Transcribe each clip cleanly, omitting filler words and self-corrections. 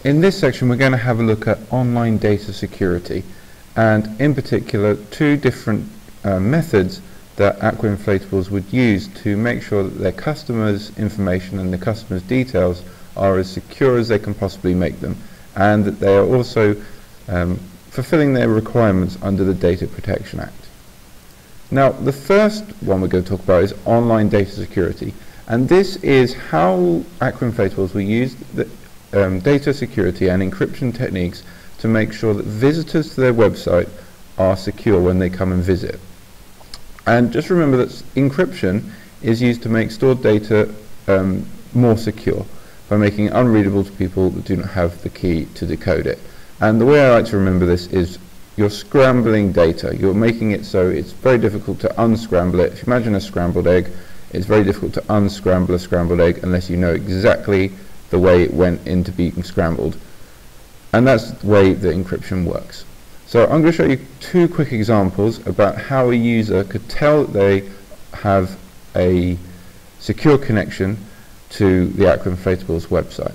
in this section we're going to have a look at online data security, and in particular two different methods that Aqua Inflatables would use to make sure that their customers' information and the customers' details are as secure as they can possibly make them, and that they are also fulfilling their requirements under the Data Protection Act. Now, the first one we're going to talk about is online data security, and this is how Aqua Inflatables will use the data security and encryption techniques to make sure that visitors to their website are secure when they come and visit. And just remember that encryption is used to make stored data more secure by making it unreadable to people that do not have the key to decode it. And the way I like to remember this is you're scrambling data. You're making it so it's very difficult to unscramble it. If you imagine a scrambled egg, it's very difficult to unscramble a scrambled egg unless you know exactly the way it went into being scrambled. And that's the way that encryption works. So I'm going to show you two quick examples about how a user could tell that they have a secure connection to the Aqua Inflatables website.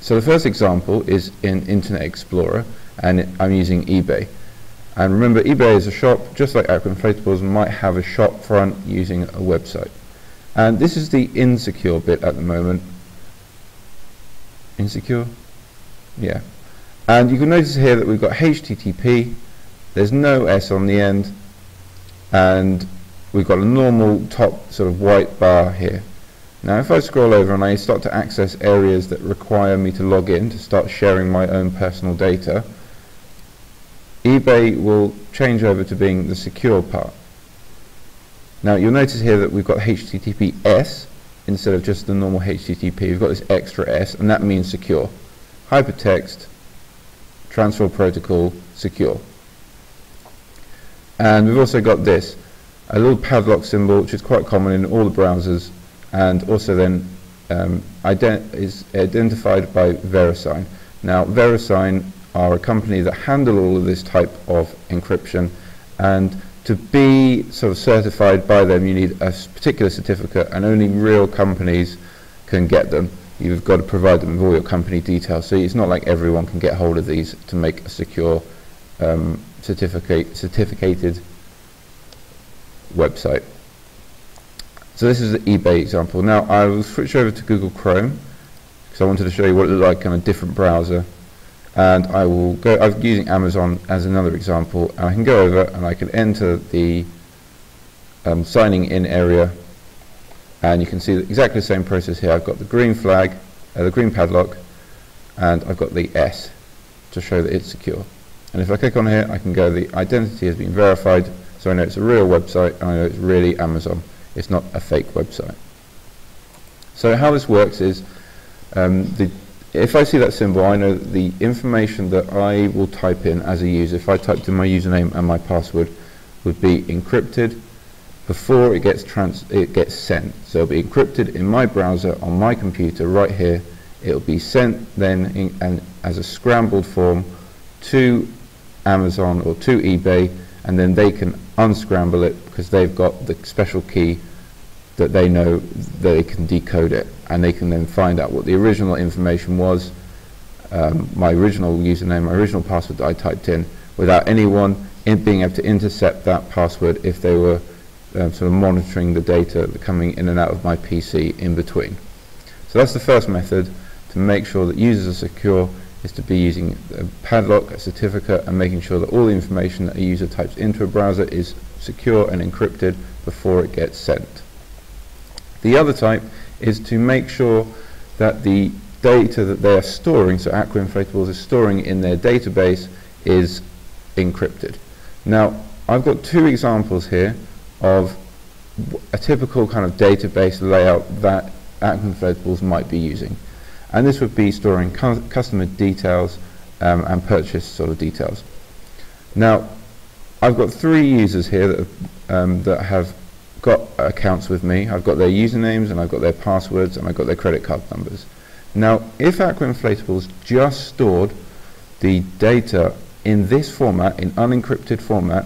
So the first example is in Internet Explorer, and I'm using eBay. And remember, eBay is a shop, just like Aqua Inflatables might have a shop front using a website. And this is the insecure bit at the moment. Insecure? Yeah. And you can notice here that we've got HTTP, there's no S on the end, and we've got a normal top sort of white bar here. Now if I scroll over and I start to access areas that require me to log in to start sharing my own personal data, eBay will change over to being the secure part. Now you'll notice here that we've got HTTPS instead of just the normal HTTP. We've got this extra S, and that means secure. Hypertext, transfer protocol, secure. And we've also got this, a little padlock symbol, which is quite common in all the browsers, and also then is identified by VeriSign. Now VeriSign are a company that handle all of this type of encryption, and to be sort of certified by them you need a particular certificate, and only real companies can get them. You've got to provide them with all your company details, so it's not like everyone can get hold of these to make a secure certificated website. So this is the eBay example. Now I will switch over to Google Chrome because I wanted to show you what it looked like on a different browser, and I will go, I'm using Amazon as another example, and I can go over and I can enter the signing in area, and you can see exactly the same process here. I've got the green flag, the green padlock, and I've got the S to show that it's secure. And if I click on here, I can go, the identity has been verified, so I know it's a real website, and I know it's really Amazon. It's not a fake website. So how this works is, if I see that symbol, I know that the information that I will type in as a user, if I typed in my username and my password, would be encrypted before it gets sent. So it'll be encrypted in my browser on my computer right here. It'll be sent then as a scrambled form to Amazon or to eBay, and then they can unscramble it because they've got the special key that they know that they can decode it, and they can then find out what the original information was, my original username, my original password that I typed in, without anyone being able to intercept that password if they were sort of monitoring the data coming in and out of my PC in between. So that's the first method to make sure that users are secure, is to be using a padlock, a certificate, and making sure that all the information that a user types into a browser is secure and encrypted before it gets sent. The other type is to make sure that the data that they are storing, so Aqua Inflatables is storing in their database, is encrypted. Now I've got two examples here of a typical kind of database layout that Aqua Inflatables might be using. And this would be storing customer details and purchase sort of details. Now, I've got three users here that have got accounts with me. I've got their usernames, and I've got their passwords, and I've got their credit card numbers. Now, if Aqua Inflatables just stored the data in this format, in unencrypted format,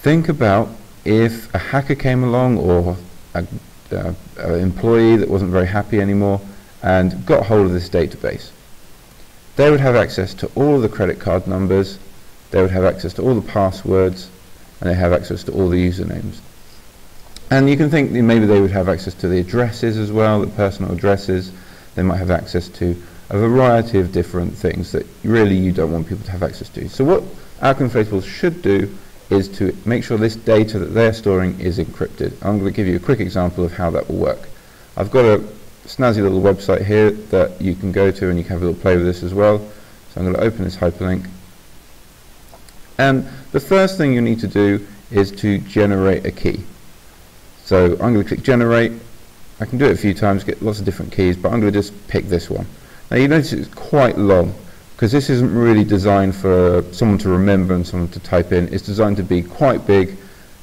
think about if a hacker came along, or an employee that wasn't very happy anymore, and got hold of this database. They would have access to all of the credit card numbers, they would have access to all the passwords, and they have access to all the usernames. And you can think that maybe they would have access to the addresses as well, the personal addresses. They might have access to a variety of different things that really you don't want people to have access to. So what our conflatables should do is to make sure this data that they're storing is encrypted. I'm going to give you a quick example of how that will work. I've got a snazzy little website here that you can go to and you can have a little play with this as well. So I'm going to open this hyperlink. And the first thing you need to do is to generate a key. So I'm going to click generate. I can do it a few times, get lots of different keys, but I'm going to just pick this one. Now you notice it's quite long, because this isn't really designed for someone to remember and someone to type in. It's designed to be quite big,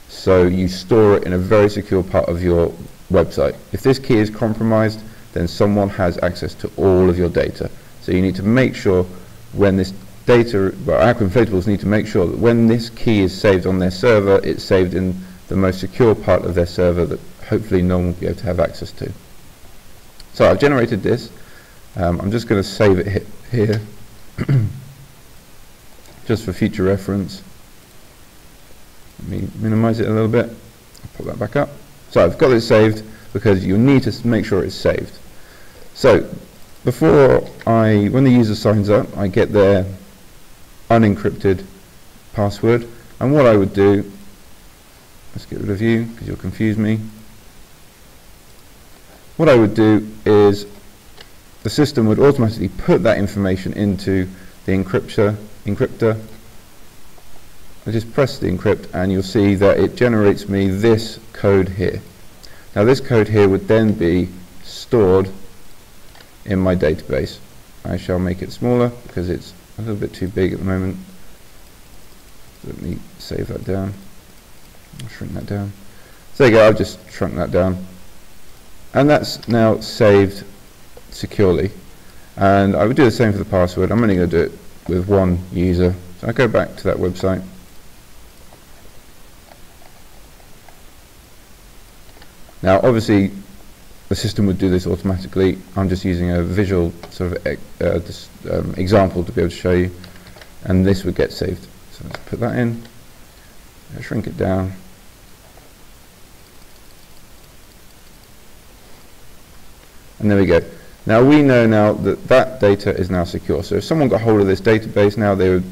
so you store it in a very secure part of your website. If this key is compromised, then someone has access to all of your data. So you need to make sure when this data, well, our conflatables need to make sure that when this key is saved on their server, it's saved in the most secure part of their server that hopefully no one will be able to have access to. So I've generated this. I'm just going to save it here just for future reference. Let me minimize it a little bit. I'll put that back up. So I've got it saved because you need to make sure it's saved. So when the user signs up, I get their unencrypted password, and what I would do, let's get rid of you because you'll confuse me. What I would do is the system would automatically put that information into the encryptor. I just press the encrypt and you'll see that it generates me this code here. Now this code here would then be stored in my database. I shall make it smaller because it's a little bit too big at the moment. Let me save that down. I'll shrink that down. So there you go, I've just shrunk that down. And that's now saved securely. And I would do the same for the password. I'm only going to do it with one user. So I go back to that website. Now obviously the system would do this automatically. I'm just using a visual sort of example to be able to show you, and this would get saved. So let's put that in, shrink it down, and there we go. Now we know now that that data is now secure. So if someone got hold of this database now, they would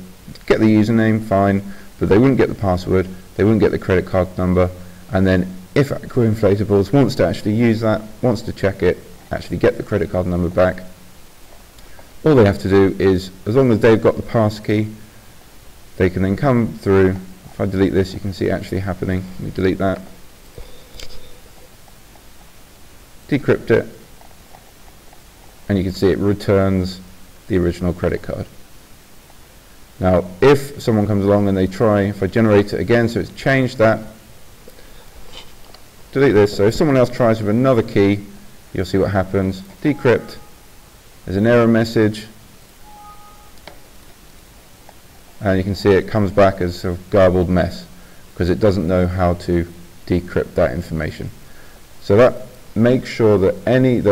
get the username, fine, but they wouldn't get the password, they wouldn't get the credit card number, and then if Aqua-Inflatables wants to actually use that, wants to check it, actually get the credit card number back, all they have to do is, as long as they've got the pass key, they can then come through. If I delete this, you can see it actually happening. Let me delete that. Decrypt it, and you can see it returns the original credit card. Now, if someone comes along and they try, if I generate it again, so it's changed that, delete this, so if someone else tries with another key, you'll see what happens. Decrypt, there's an error message, and you can see it comes back as a garbled mess because it doesn't know how to decrypt that information. So that makes sure that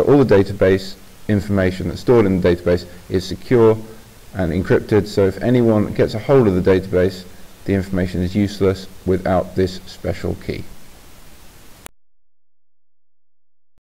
all the database information that's stored in the database is secure and encrypted, so if anyone gets a hold of the database, the information is useless without this special key.